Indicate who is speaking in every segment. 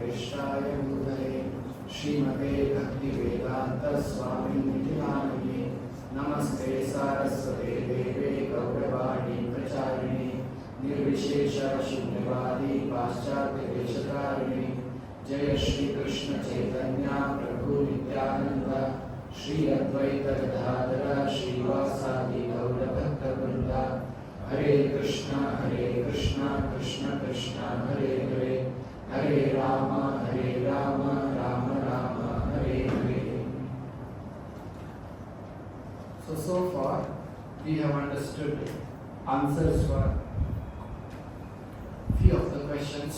Speaker 1: वेंकटेशाय मुदरे श्रीमते भक्तिवेदांत स्वामी निधिनामिने नमस्ते सारस्वते देवे गौरवाणी प्रचारिणे निर्विशेष शून्यवादी पाश्चात्य देशकारिणे जय श्री कृष्ण चैतन्य प्रभु नित्यानंद श्री अद्वैत गदाधर श्रीवासादि गौर भक्तवृंद हरे Krishna Krishna Krishna Hare Hare Hare Ram Ram Ram Hare Hare. So far we have understood answers for few of the questions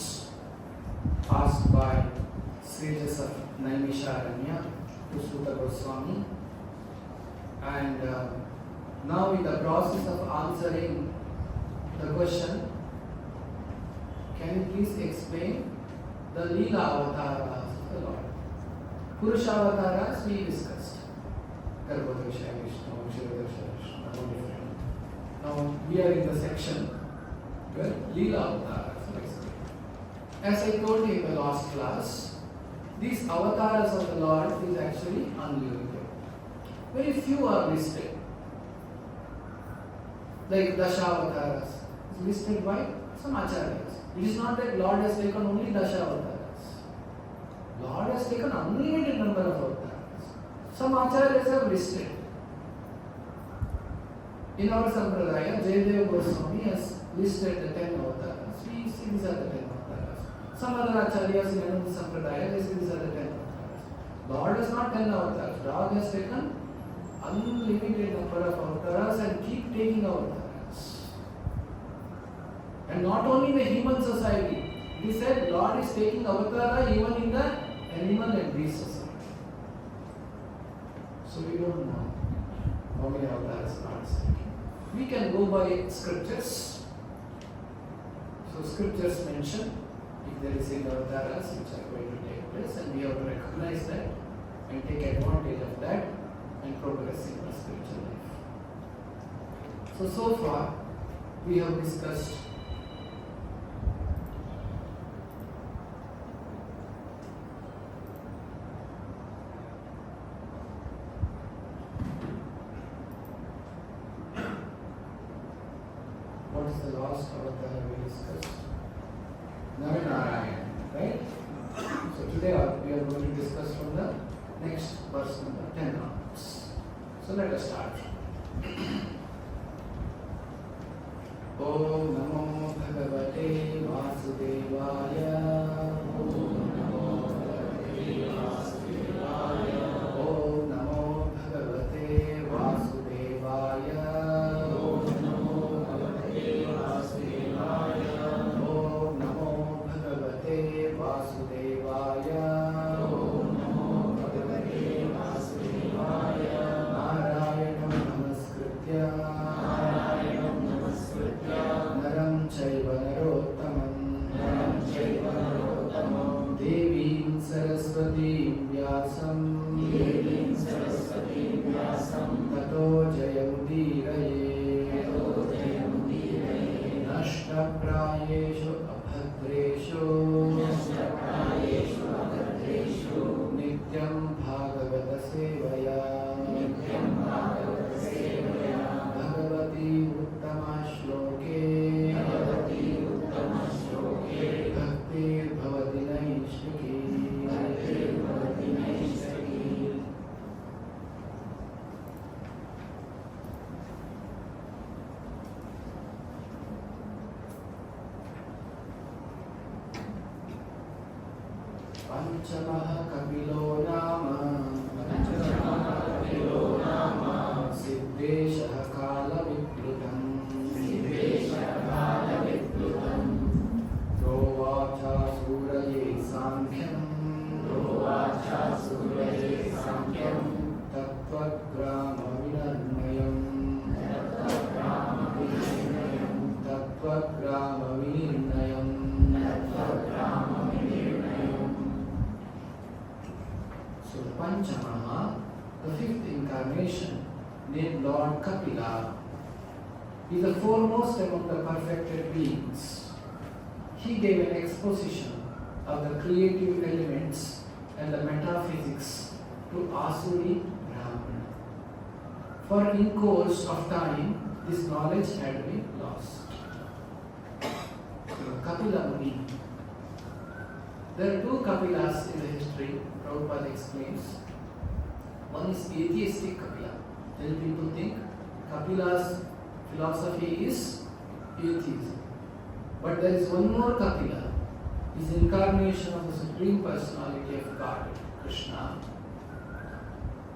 Speaker 1: asked by sages of Naimisharanya to Suta Goswami, and now in the process of answering the question, can you please explain the Leela avatars of the Lord? Purusha avatars we discussed. Garbhodesha, Vishnu, Shirodesha, Vishnu, no different. Now we are in the section where Leela avatars are explained. As I told you in the last class, these avatars of the Lord is actually unlimited. Very few are listed. Like Dasa avatars is listed by some acharyas. It is not that Lord has taken only Dasa avatars. Lord has taken unlimited number of avatars. Some acharyas have listed. In our Sampradaya, Jayadeva Goswami has listed the 10 avatars. We see these are the 10 avatars. Some other acharyas in another Sampradaya, they say these are the 10 avatars. Lord has not 10 avatars. Lord has taken unlimited number of avatars and keep taking avatars. And not only in the human society. He said Lord is taking avatara even in the animal and beast society. So we don't know how many avatars Lord is taking. We can go by scriptures. So scriptures mention if there is any avatars which are going to take place, and we have to recognize that and take advantage of that and progress in our spiritual life. So far we have discussed what is the last avatar we discussed? Navinarayan, right? So today we are going to discuss from the next verse number 10 onwards. So let us start. Om Namo Bhagavate Vasudevaya. Om Namo Bhagavate Vasudevaya. Om Namo Bhagavate Vasudevaya. Om Namo Bhagavate Vasudevaya. Om Namo Bhagavate Vasudevaya. Om Namo Bhagavate Vasudevaya. Narayanam Namaskritya. Narayanam Namaskritya. Naram Chaiva Narottamam. Naram Chaiva Narottamam. Devim Saraswatim Vyasam. Devim Saraswatim Vyasam. Tato Jayamudiraye. Tato Jayamudiraye. Nashtaprayeshu abhadreshu. Nashtaprayeshu abhadreshu. Nityam Bhagavata Sevaya. Nityam Bhagavata Sevaya. Bhagavati Uttama Shloke. Bhagavati Uttama Shloke. Bhaktir Bhavati Naishtaki. Bhaktir Bhavati Naishaki. Panchamah Kapilo Rama. Panchamah Kapilo Rama. Siddheshah Kala Viplutam. Siddheshah Kala Viplutam. Provacha Suraye Sankhyan. Provacha Suraye Sankhyan. Tattvagrama Vinarmayam. Tattvagrama Vinarmayam. Tattvagrama Vinarmayam. Tattvagrama Vinarmayam. So Panchamaha, the fifth incarnation, named Lord Kapila, is the foremost among the perfected beings. He gave an exposition of the creative elements and the metaphysics to Asuri Brahmana. For in course of time, this knowledge had been lost. Kapila Muni. There are two Kapilas in the history, Prabhupada explains. One is atheistic Kapila. Many people think Kapila's philosophy is atheism. But there is one more Kapila, his incarnation of the Supreme Personality of God, Krishna.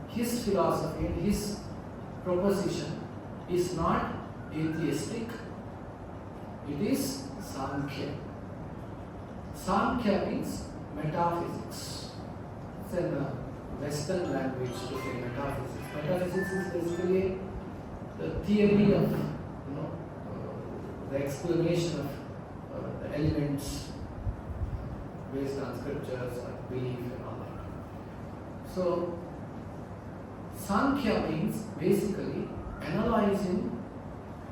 Speaker 1: His philosophy and his proposition is not atheistic, it is Sankhya. Sankhya means metaphysics. It's in a Western language to say metaphysics. Metaphysics is basically the theory of, the explanation of the elements based on scriptures or belief and all that. So, Sankhya means basically analyzing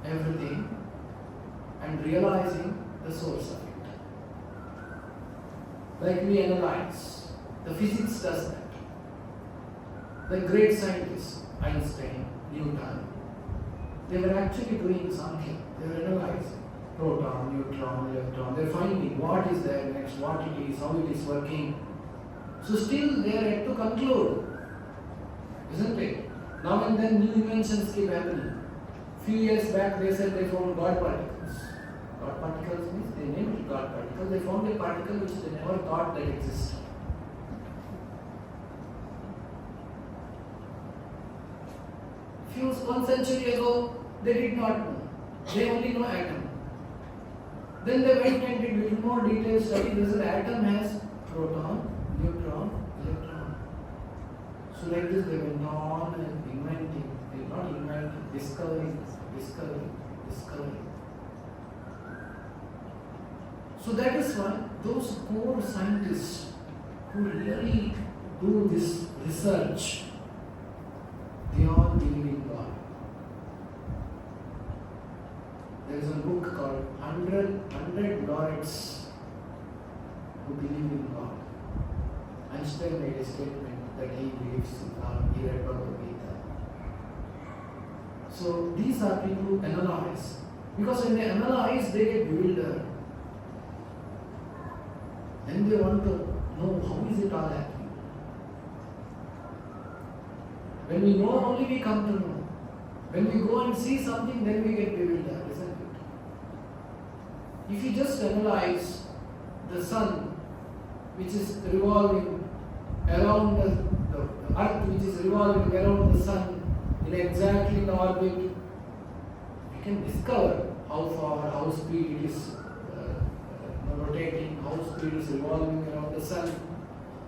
Speaker 1: everything and realizing the source of it. Like we analyze, the physics does that. The great scientists, Einstein, Newton, they were actually doing something. They were analyzing proton, neutron, electron. They're finding what is there next, what it is, how it is working. So still they are yet to conclude, isn't it? Now and then new inventions keep happening. Few years back they said they found God particles. God particles means they named it God particles. They found a particle which they never thought that existed. One century ago, they did not know. They only know atom. Then they went and did little more detailed study. This atom has proton, neutron, electron. So like this they went on and inventing. They not inventing, discovering. So that is why those core scientists who really do this research, they all believe in God. There is a book called 100 Laureates who believe in God. Einstein made a statement that he believes in God. He read Bhagavad Gita. So these are people who analyze. Because when they analyze, they get bewildered. Then they want to know how is it all happening. When we know, only we come to know. When we go and see something, then we get bewildered, isn't it? If you just analyze the sun, which is revolving around the earth, which is revolving around the sun in exactly the orbit, we can discover how far, how speed it is rotating, how speed is revolving around the sun.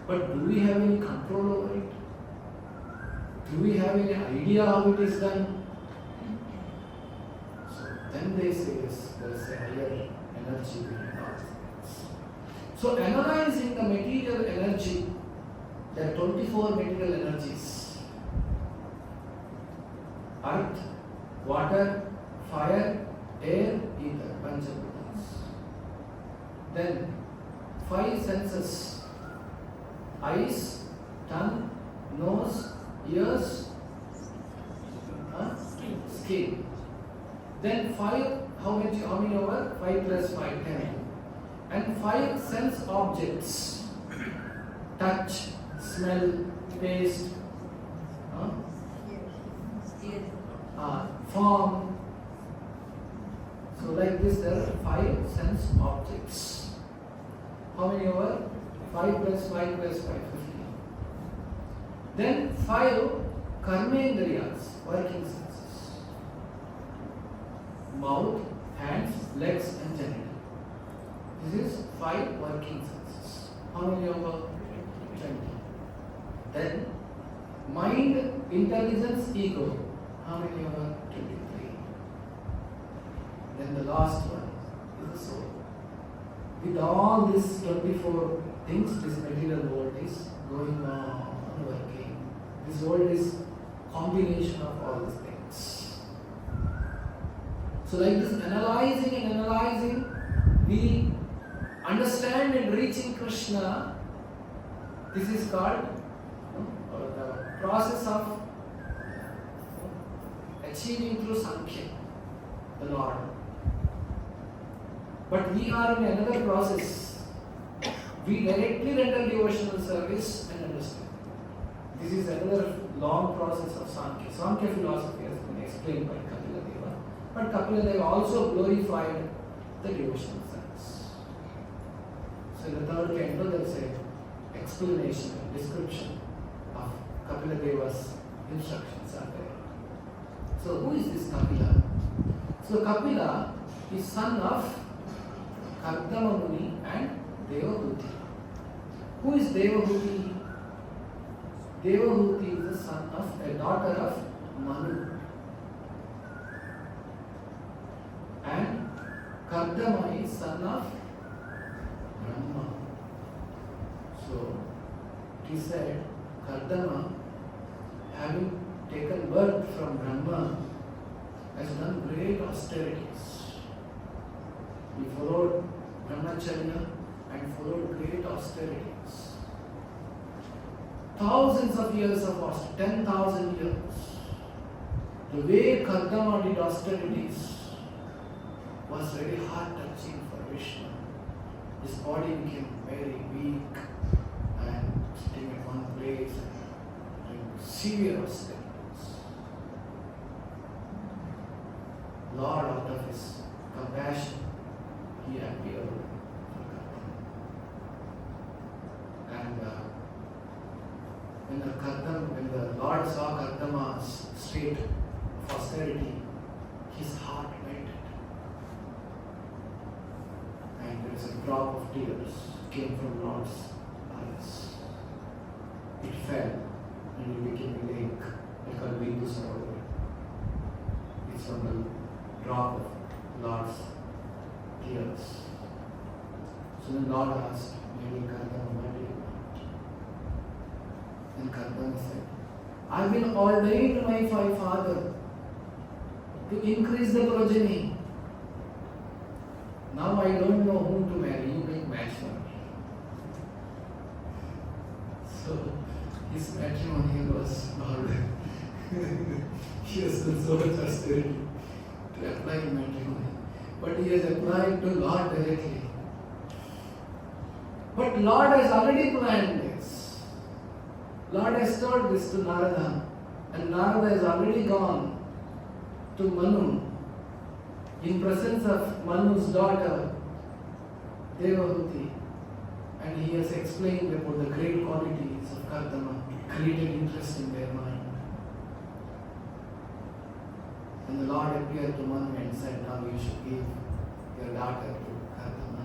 Speaker 1: But do we have any control over it? Do we have any idea how it is done? So then they say yes, there is a higher energy behind all things. So analyzing the material energy, there are 24 material energies. Earth, water, fire, air, ether, Panchabhutas. Then 5 senses: eyes, tongue, nose, ears, skin. Then 5, how many over? 5 plus 5, 10. And 5 sense objects: touch, smell, taste, form. So like this there are 5 sense objects. How many over? 5 plus 5 plus 5, 15. Then 5 karmendriyas, working senses: mouth, hands, legs and genital. This is 5 working senses. How many over? 20. Then mind, intelligence, ego. How many over? 23. Then the last one is the soul. With all these 24 things, this material world is going on working. This world is combination of all these things. So like this analyzing and analyzing, we understand in reaching Krishna, this is called the process of achieving through Sankhya, the Lord. But we are in another process. We directly render devotional service and understand. This is another long process of Sankhya. Sankhya philosophy has been explained by Kapila Deva. But Kapila Deva also glorified the devotional service. So in the third canto there is an explanation and description of Kapila Deva's instructions are there. So who is this Kapila? So Kapila is son of Kardama Muni and Devahuti. Who is Devahuti? Devahuti is the son of a daughter of Manu. And Kardama is son of Rama. So it is said Kardama, having taken birth from Rama, has done great austerities. He followed Brahmacharya and followed great austerities. Thousands of years of austerity, 10,000 years. The way Kardama did austerities was very heart-touching for Vishnu. His body became very weak and sitting at one place and doing severe austerities. Lord, out of his compassion, he appeared for Kardama. And when the Lord saw Kardama's state of austerity, his heart melted. And there was a drop of tears came from Lord's eyes. It fell and it became a lake, like a Bindu Sarovar. It's from the drop of Lord's tears. So the Lord asked, Lady Kardama, why do you want? And Kardama said, I've been ordained by my father to increase the progeny. Now I don't know whom to marry. You make match for me. So his matrimony was Lord. He has done so much austerity to apply matrimony. But he has applied to Lord directly. But Lord has already planned this. Lord has told this to Narada. And Narada has already gone to Manu in presence of Manu's daughter, Devahuti. And he has explained about the great qualities of Kardama, created interest in their mind. And the Lord appeared to Manu and said, now you should give your daughter to Kardama.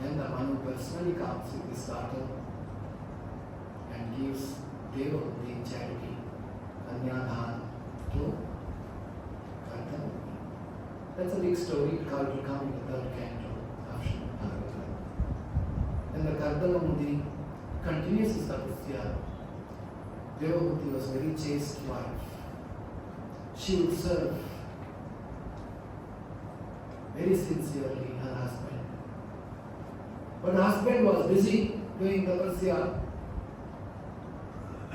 Speaker 1: Then the Manu personally comes with his daughter and gives Devahuti in charity, Kanyadhan, to Kardama. That's a big story called to come in the third canto of Srimad Bhagavatam. Then the Kardama Muni continues his tapasya. Devahuti was a very chaste wife. She would serve very sincerely her husband. But her husband was busy doing tapasya.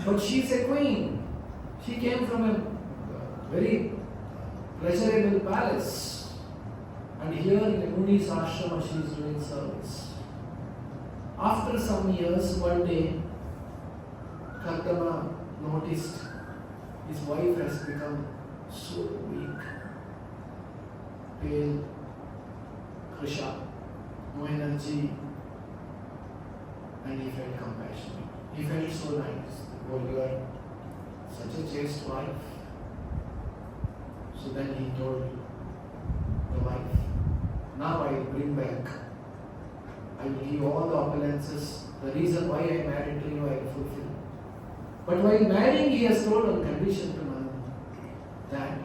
Speaker 1: But she is a queen. She came from a very pleasurable palace. And here in the Muni's ashrama she is doing service. After some years, one day, Kardama noticed his wife has become so weak, pale, krisha, no energy, and he felt compassionate. He felt so nice. Oh, you are such a chaste wife. So then he told the wife, now I will bring back, I will give all the opulences. The reason why I married to you I will fulfill. But while marrying, he has told on condition to Manu that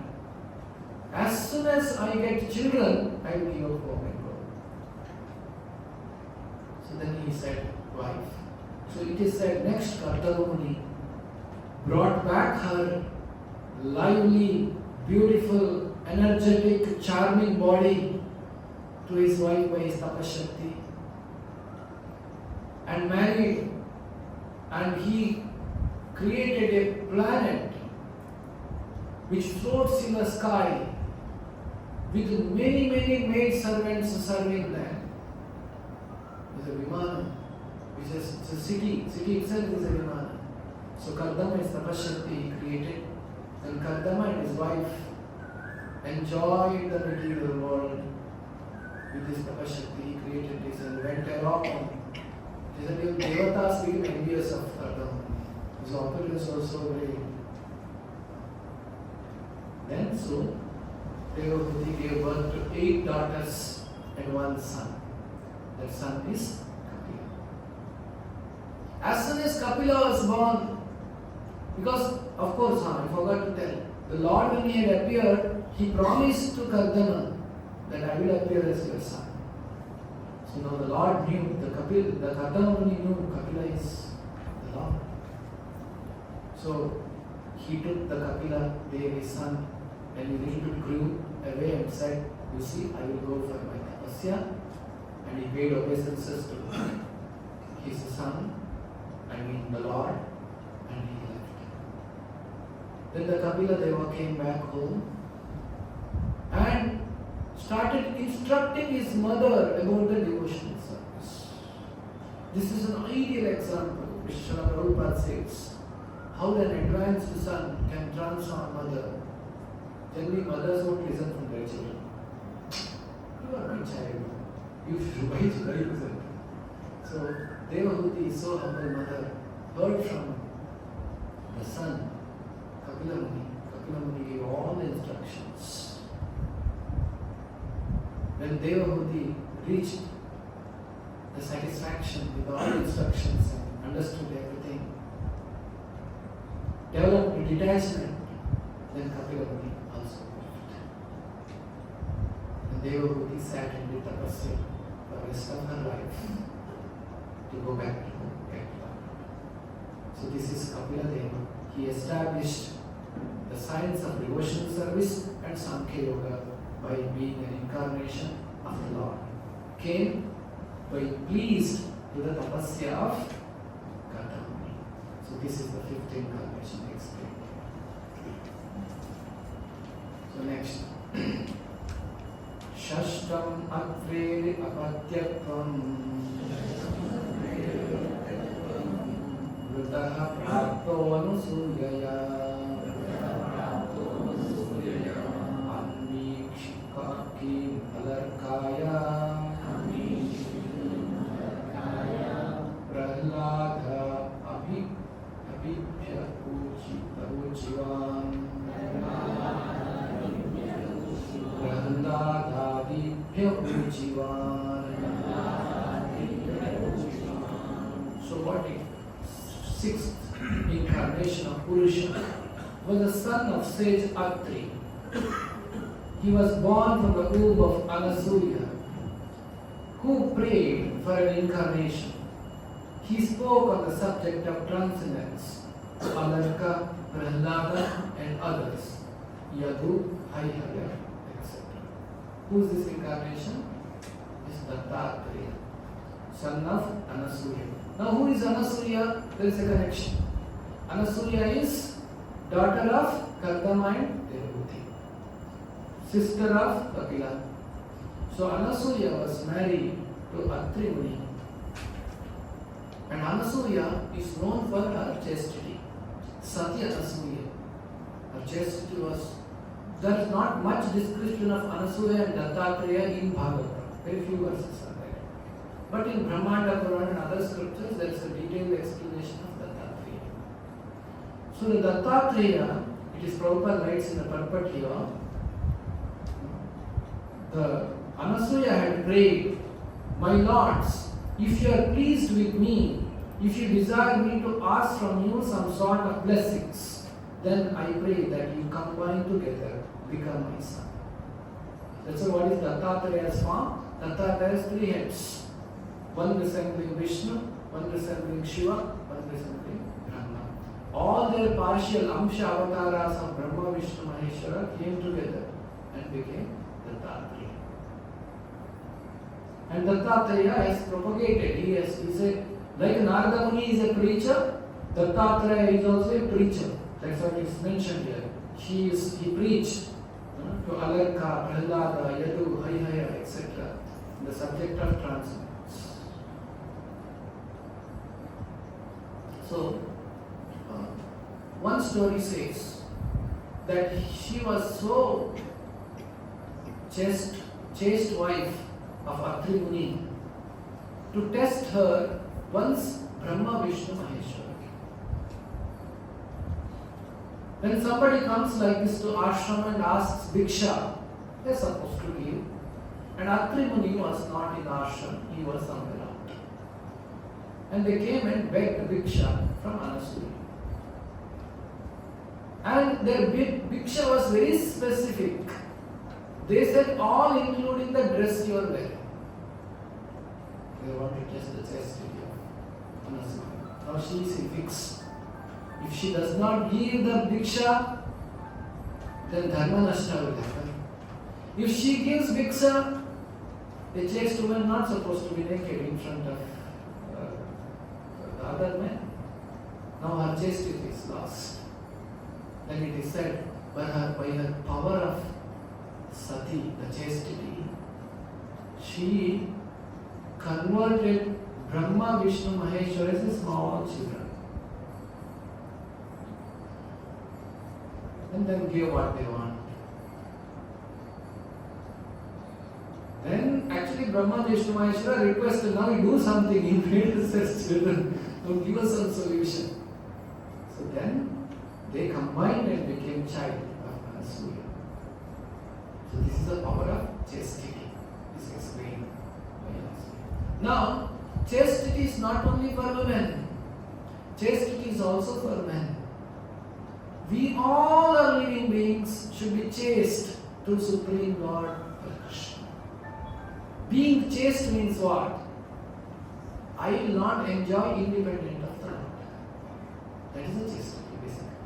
Speaker 1: as soon as I get children, I will give up home and go. So then he said, wife. So it is said next Kardama Muni brought back her lively, beautiful, energetic, charming body to his wife by his tapashakti and married, and he created a planet which floats in the sky with many maid servants serving them. It's a Vimana, which is it's a city. City itself is a Vimana. So Kardama is tapashakti he created. Then Kardama and his wife enjoyed the material world with this tapashakti. He created this and went around. He said even Devatas became envious of Kardama. His opulence was so great. Then so Devahuti gave birth to 8 daughters and 1 son. That son is Kapila. As soon as Kapila was born, because of course, I forgot to tell, the Lord when he had appeared, he promised to Kardama that I will appear as your son. So now the Lord knew, the Kardama only knew Kapila is the Lord. So he took the Kapila, his son, and he little bit grew away and said, you see, I will go for my tapasya. And he paid obeisances to his son, the Lord, and he left. Then the Kapila Deva came back home and started instructing his mother about the devotional service. This is an ideal example, which Srila Prabhupada says, how an advanced son can transform mother. Generally, mothers won't listen from their children. You are my child. You should listen. So, Devahuti, so humble mother, heard from the son, Kapila Muni. Kapila Muni gave all the instructions. When Devahuti reached the satisfaction with all the instructions and understood everything, developed a detachment, then Kapila Muni also left. And Devahuti sat and did tapasya for the rest of her life to go back to Kapila. So this is Kapila Deva. He established the science of devotional service and Sankhya Yoga by being an incarnation of the Lord. Came by pleased to the tapasya of Kardama. So this is the 5th incarnation explained. So next. Shashtam Atveri Apatyatvam Vritaha Prapto Anusuyaya Anvikshikaki Malarkaya Prahlada Abhibhya Uchivan So what is 6th incarnation of Purusha was the son of sage Atri. He was born from the womb of Anasuya, who prayed for an incarnation. He spoke on the subject of transcendence, Alarka, Prahlada and others, Yadu, Haihaya, etc. Who is this incarnation? This is Dattatreya, son of Anasuya. Now who is Anasuya? There is a connection. Anasuya is daughter of Kardama and Devahuti, sister of Kapila. So Anasuya was married to Atri Muni. And Anasuya is known for her chastity. Sati Anasuya. Her chastity was. There is not much description of Anasuya and Dattatreya in Bhagavata. Very few verses are there. But in Brahmanda Purana and other scriptures, there is a detailed explanation of Dattatreya. So the Dattatreya, it is Prabhupada writes in the purport here, the Anasuya had prayed, my lords, if you are pleased with me, if you desire me to ask from you some sort of blessings, then I pray that you combine together, become my son. That's why what is Dattatreya's form? Dattatreya has 3 heads. One resembling Vishnu, one resembling Shiva, one resembling Brahma. All their partial Amsha avatars of Brahma, Vishnu, Maheshwara came together and became Dattatreya. And Dattatreya has propagated. He is a, like Narada Muni is a preacher, Dattatreya is also a preacher. That's what is mentioned here. He preached to Alarka, Prahlada, Yadu, Haihaya, etc. The subject of transcendence. So, one story says that she was so chaste wife of Atri Muni. To test her, once Brahma, Vishnu, Maheshwara. When somebody comes like this to ashram and asks Bhiksha, they are supposed to give. And Atri Muni was not in ashram, he was somewhere out. And they came and begged Bhiksha from Anasuri. And their Bhiksha was very specific. They said all including the dress you are wearing. They want to test the chastity of Anasuri. Now she is in fix. If she does not give the Bhiksha, then Dharma Nashta will happen. If she gives Bhiksha, the chaste woman not supposed to be naked in front of the other men. Now her chastity is lost. Then it is said, by her power of sati, the chastity, she converted Brahma, Vishnu, Maheshwara as small children. And then give what they want. Then actually Brahma, Vishnu, Maheshwara requested, now you do something in greatest children. So give us some solution. So then they combined and became child of Anasuya. So this is the power of chastity. This is explained by Anasuya. Now, chastity is not only for women. Chastity is also for men. We all are living beings should be chaste to Supreme Lord Krishna. Being chaste means what? I will not enjoy independent of the Lord. That is the chastity basically.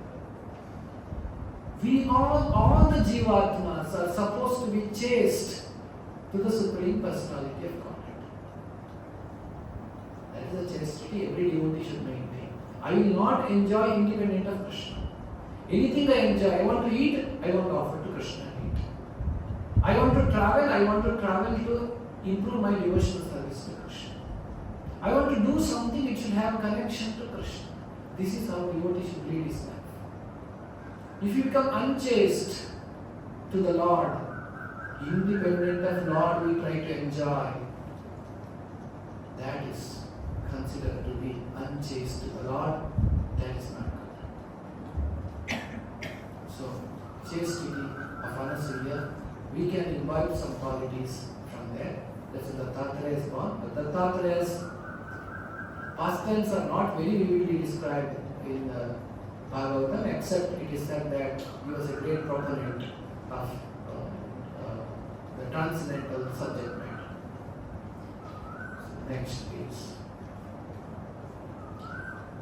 Speaker 1: We all the Jivatmas are supposed to be chaste to the Supreme Personality of Godhead. That is the chastity every devotee should maintain. I will not enjoy independent of Krishna. Anything I enjoy, I want to eat, I want to offer to Krishna and eat. I want to travel to improve my devotional service to Krishna. I want to do something which should have connection to Krishna. This is how devotee should lead his life. If you become unchaste to the Lord, independent of Lord we try to enjoy, that is considered to be unchaste to the Lord, that is not good. So, chastity of Anasuya, we can imbibe some qualities from there. That's what Dattatreya is born. But Dattatreya's pastimes are not very vividly described in the Bhagavatam, except it is said that he was a great proponent of the transcendental subject matter. So next please.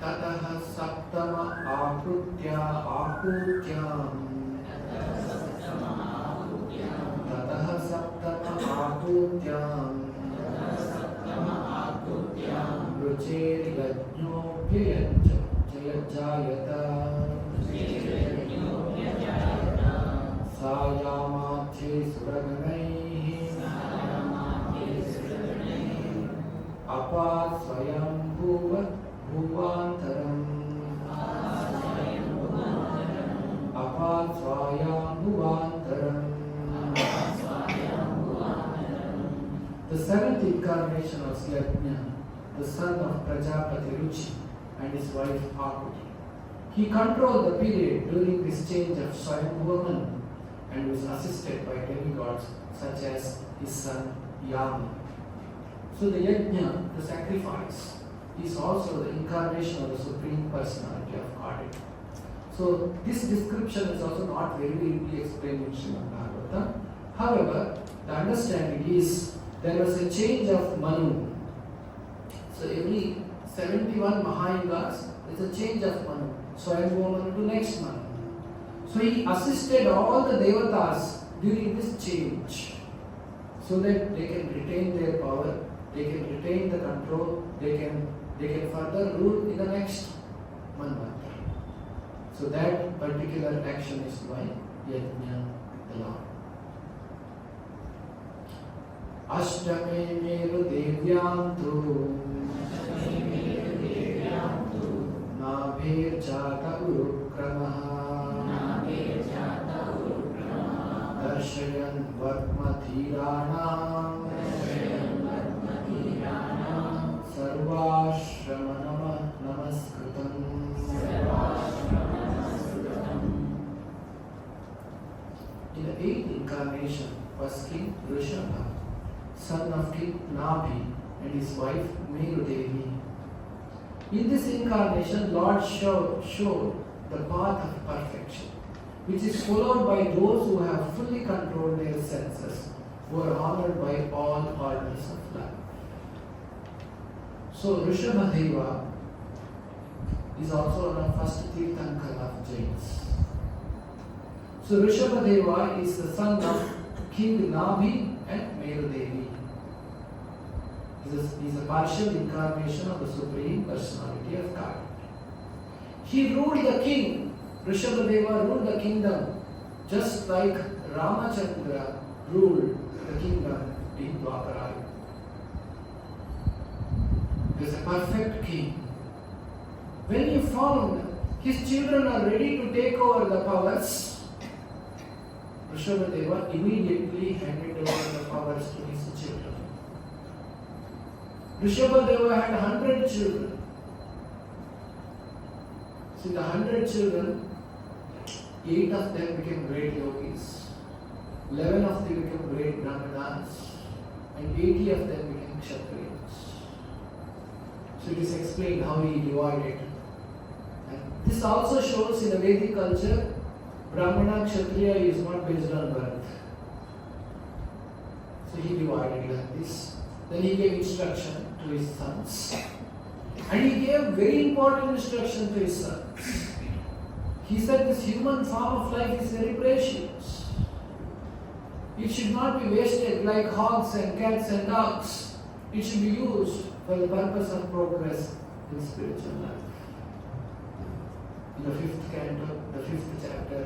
Speaker 1: Tataha saptama akutyam Tataha saptama akutyam Ruchir yajnopyayanja Jayajayata Sayamathe suraganaihi Apa swayam bhuvantaram Apa swayam bhuvantaram. The seventh incarnation of Yajna, the son of Prajapati Ruchi and his wife Akuti. He controlled the period during this change of Swayambhuvaman and was assisted by demigods such as his son Yama. So the Yajna, the sacrifice, is also the incarnation of the Supreme Personality of Godhead. So this description is also not very deeply explained in Srimad Bhagavatam. However, the understanding is there was a change of Manu. So every 71 Mahayugas, there is a change of Manu. Swayambhuva to next Manu. So he assisted all the Devatas during this change. so that they can retain their power, they can retain the control, they can further rule in the next manvantara. So that particular action is by Yajna, the Lord. Ashtame meru devyantu nabhir jata urukramaha darshayan varma dhiranam sarvashrama namaskritam. In the 8th incarnation was King Rishabha, son of King Nabhi and his wife Merudevi. In this incarnation, Lord showed the path of perfection, which is followed by those who have fully controlled their senses, who are honored by all orders of life. So Rishabhadeva is also one of first Tirthankara of Jains. So Rishabhadeva is the son of King Nabhi and Merudevi. He is a partial incarnation of the Supreme Personality of God. He ruled the king. Rishabhadeva ruled the kingdom just like Ramachandra ruled the kingdom in Gunakara. He is a perfect king. When he found his children are ready to take over the powers, Rishabhadeva immediately handed over the powers to his children. Rishabhadeva had 100 children. See, the 100 children, 8 of them became great yogis, 11 of them became great brahmanas, and 80 of them became kshatriyas. So it is explained how he divided. And this also shows in the Vedic culture, Brahmana Kshatriya is not based on birth. So he divided like this. Then he gave instruction to his sons. And he gave very important instruction to his sons. He said this human form of life is very precious. It should not be wasted like hogs and cats and dogs. It should be used for the purpose of progress in spiritual life. In the 5th canto, the 5th chapter,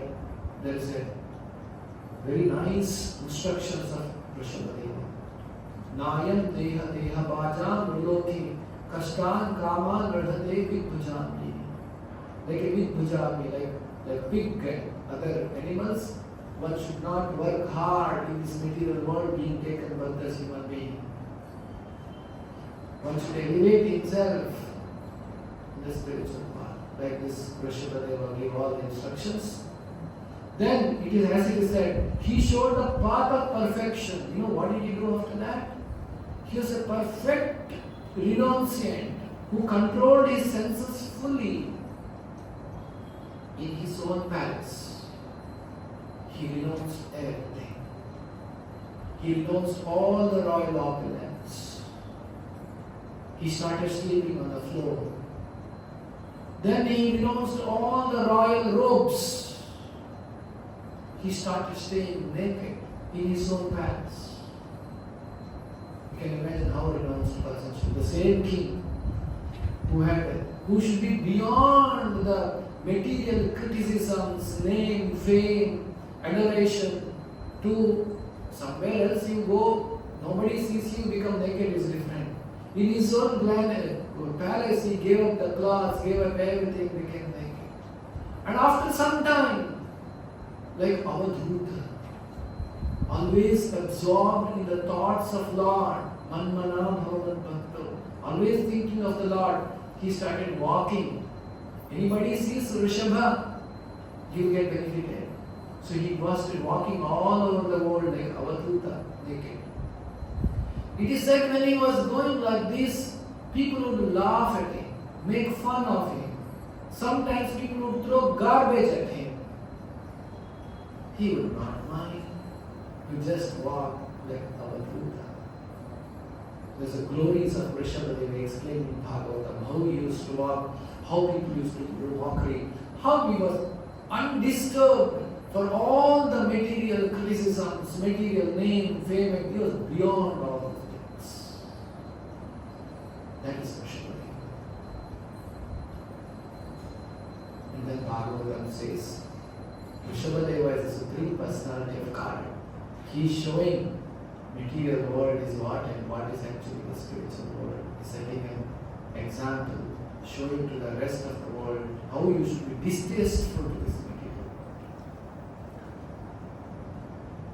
Speaker 1: there is a very nice instructions of Rishabhadeva. Nayam deha deha bhaja mriloki kashtan kama radhate vidbhujami. Like a vidbhujami, like pig and other animals, one should not work hard in this material world being taken birth as human being. One should elevate himself in the spiritual path. Like this, Rishabhadeva gave all the instructions. Then it is as it is said, he showed the path of perfection. You know what did he do after that? He was a perfect renunciant who controlled his senses fully in his own palace. He renounced everything. He renounced all the royal opulence. He started sleeping on the floor. Then he renounced all the royal robes. He started staying naked in his own palace. You can imagine how renounced a person should be. The same king who should be beyond the material criticisms, name, fame, adoration, to somewhere else you go, nobody sees you, become naked is different. In his own palace, he gave up the clothes, gave up everything, became naked. And after some time, like Avadhuta, always absorbed in the thoughts of Lord, Manmana Bhavat Bhakto, always thinking of the Lord, he started walking. Anybody sees Rishabha, you get benefited. So he was walking all over the world like Avadhuta, naked. It is said when he was going like this, people would laugh at him, make fun of him. Sometimes people would throw garbage at him. He would not mind. He just walk like Avadhuta. There's the glories of Rishabhadeva explained in Bhagavatam, how he used to walk, how people used to do mockery, how he was undisturbed For all the material criticisms, material name, fame, and he was beyond all those things. That is Rishabhadeva. And then Bhagavatam says, Rishabhadeva is the supreme personality of God. He is showing material world is what and what is actually the spiritual world. He is setting an example, showing to the rest of the world how you should be distasteful to this material world.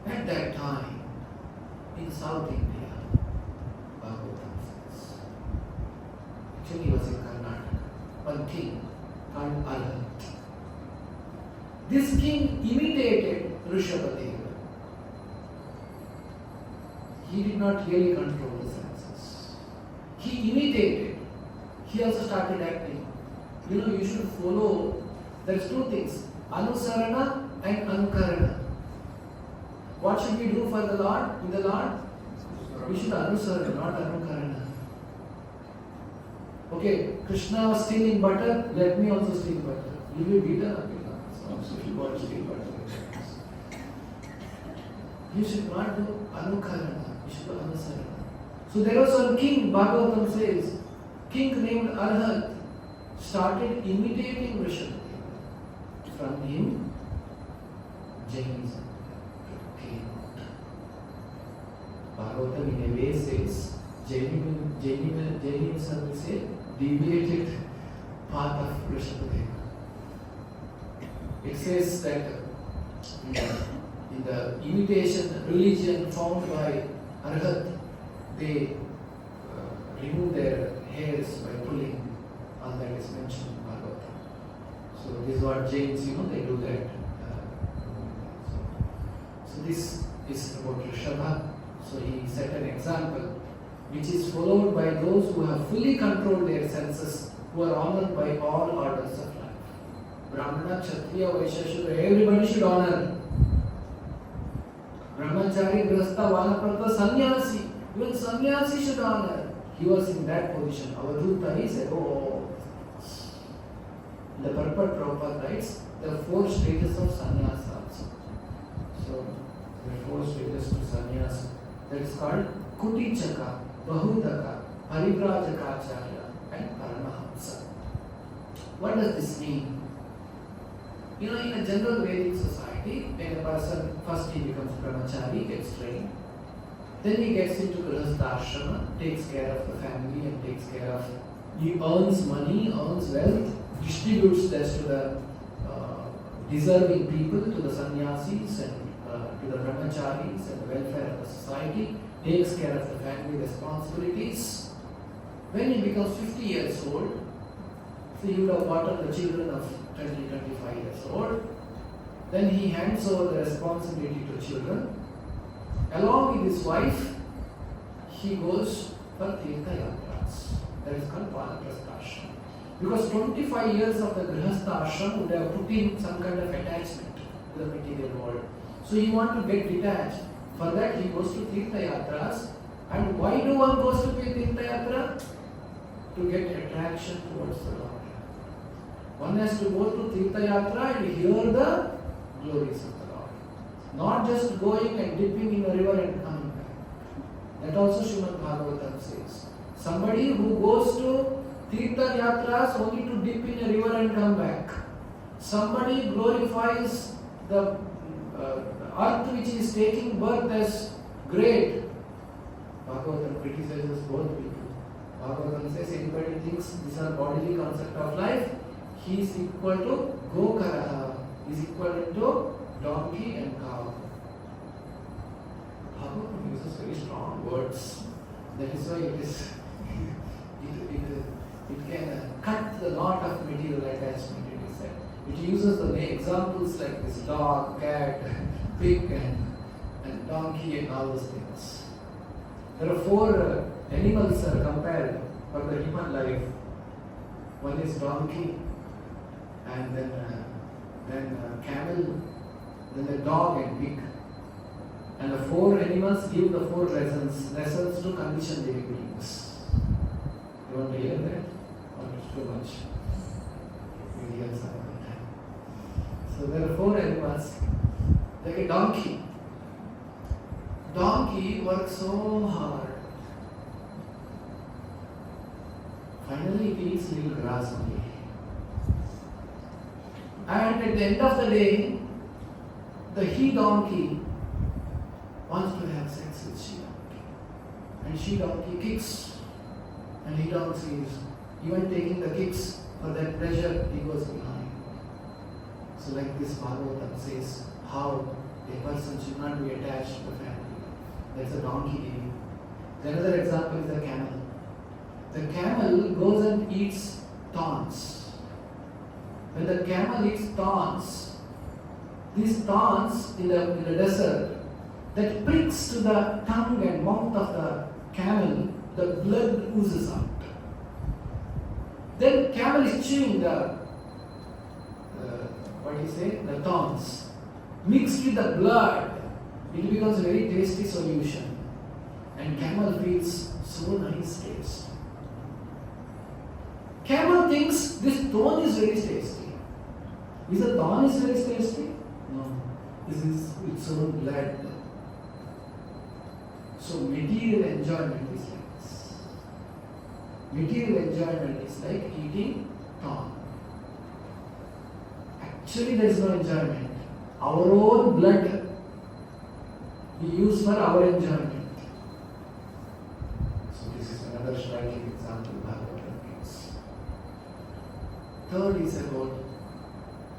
Speaker 1: At that time, in South India, Bhagavatam says, actually he was in Karnataka, one king called Arhat. This king imitated Rishabhadeva. He did not really control the senses. He imitated. He also started acting. You should follow. There's two things, Anusarana and Anukarana. What should we do for the Lord? In the Lord? We should Anusarana, not Anukarana. Okay, Krishna was stealing butter, let me also steal butter. You will beat up. So if you want to steal butter. You should not do Anukarana. You should do Anusarana. So there was a king, Bhagavatam says, king named Arhat started imitating Rishabhadeva. From him, Jainism came out. Bhagavatam in a way says, Jainism is a deviated path of Rishabhadeva. It says that in the imitation religion found by Arhat, they remove their hairs by pulling. All that is mentioned in Bhagavatam. So this is what Jains, they do that. So this is about Rishabha. So he set an example which is followed by those who have fully controlled their senses, who are honored by all orders of life. Brahmana, Kshatriya, Vaishya, Shudra, everybody should honor. Brahmachari, Grihastha, Vanaprastha, Sannyasi. Even Sannyasi should honor. He was in that position. Avadhuta, he said, the purport Prabhupada writes, there are 4 stages of sannyasa also. So, there are 4 stages to sannyasa. That is called Kutichaka, Bahudaka, Parivrajakaacharya, and Paramahamsa. What does this mean? In a general Vedic society, when a person first he becomes brahmachari, gets trained, then he gets into Grihastha ashrama, takes care of the family and he earns money, earns wealth, distributes this to the deserving people, to the sannyasis and to the brahmacharis and the welfare of the society, takes care of the family responsibilities. When he becomes 50 years old, so he would have gotten the children of 20-25 years old, then he hands over the responsibility to children. Along with his wife, he goes for Tirtha Yatras. That is called Vanaprastha Ashrama. Because 25 years of the Grihastha Ashrama would have put in some kind of attachment to the material world. So he wants to get detached. For that he goes to Tirtha Yatras. And why do one goes to Tirtha Yatra? To get attraction towards the Lord. One has to go to Tirtha Yatra and hear the glories of the Lord. Not just going and dipping in a river and coming back. That also Srimad Bhagavatam says. Somebody who goes to Tirtha Yatras only to dip in a river and come back. Somebody glorifies the earth which is taking birth as great. Bhagavatam criticizes both people. Bhagavatam says anybody thinks these are bodily concept of life, he is equal to Gunakara, is equal to donkey and cow. Bhagavatam uses very strong words. That is why it can cut the knot of material attachment, it is said. It uses the examples like this dog, cat, pig and donkey and all those things. There are 4 animals are compared for the human life. One is donkey, and then camel, then the dog and pig. And the 4 animals give the 4 lessons to conditioned living beings. You want to hear that? Or it's too much? We hear some other time. So there are 4 animals. like a donkey. Donkey works so hard. Finally, it eats little grass only. And at the end of the day, the he donkey wants to have sex with she donkey. And she donkey kicks. And he donkey is even taking the kicks for that pleasure, he goes behind. So like this Bhagavatam says, how a person should not be attached to the family. That's a donkey giving. Another example is the camel. The camel goes and eats thorns. When the camel eats thorns, these thorns in the desert, that pricks to the tongue and mouth of the camel, the blood oozes out. Then camel is chewing the the thorns. Mixed with the blood, it becomes a very tasty solution. And camel feels so nice taste. Camel thinks this thorn is very tasty. Is the thorn is very tasty? No. This is its own blood. So material enjoyment is like this. Material enjoyment is like eating thorn. Actually there is no enjoyment. Our own blood we use for our enjoyment. So this is another striking example Bhagavatam gives. Third is about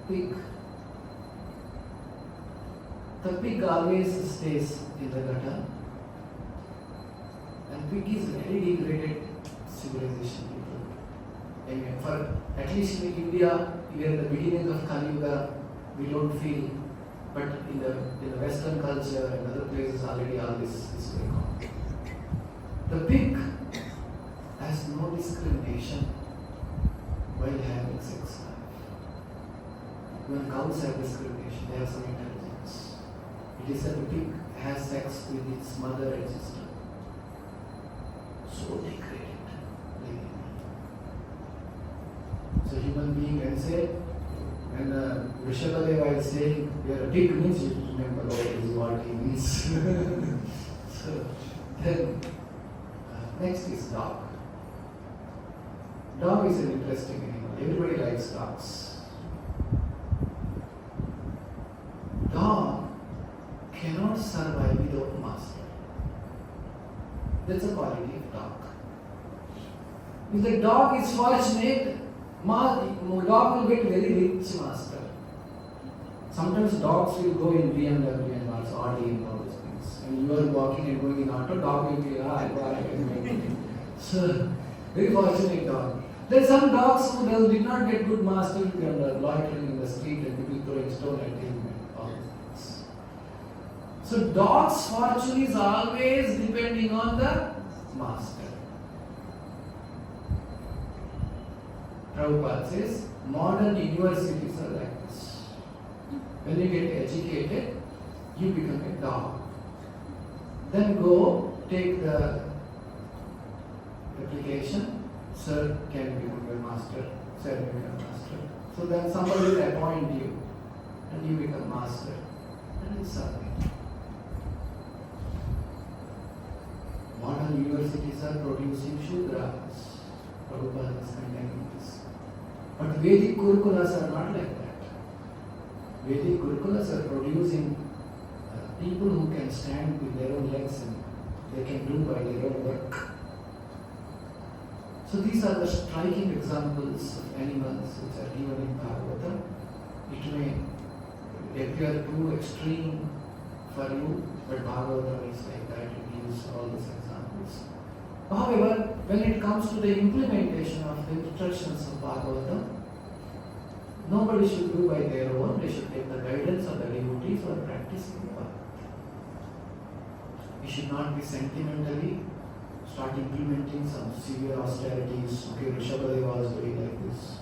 Speaker 1: pig. The pig always stays in the gutter. And pig is very degraded civilization people. And for at least in India, we are in the beginning of Kali Yuga, we don't feel. But in the Western culture and other places already all this is going on. The pig has no discrimination while having sex life. When cows have discrimination, they have some intelligence. It is that the pig has sex with its mother and sister. So degraded. So human being can say, when Rishabhadeva is saying, you are a pig, means you remember, oh, this is what he means. So then, next is dog. Dog is an interesting animal. Everybody likes dogs. Dog cannot survive without master. That's a quality of dog. If the dog is fortunate, dog will get very rich master. Sometimes dogs will go in BMW and also Audi and all those things. And you are walking and going in auto, dog will be, I can make it. So, very fortunate dog. There are some dogs who did not get good master, they are loitering in the street and people throwing stone at him and all those things. So dog's fortune is always depending on the master. Prabhupada says, modern universities are like this. When you get educated, you become a dog. Then go take the application. Sir can become your master. Sir can become master. So then somebody will appoint you and you become master. And it's serving. Modern universities are producing Shudras. Prabhupada is condemning this. But Vedic Gurukulas are not like that. Vedic Gurukulas are producing people who can stand with their own legs and they can do by their own work. So these are the striking examples of animals which are given in Bhagavatam. It may appear too extreme for you, but Bhagavatam is like that. It gives all these examples. However, when it comes to the implementation of the instructions of Bhagavatam, nobody should do by their own. They should take the guidance of the devotees for practicing the Bhagavatam. We should not be sentimentally start implementing some severe austerities. Okay, Rishabhadeva was doing like this.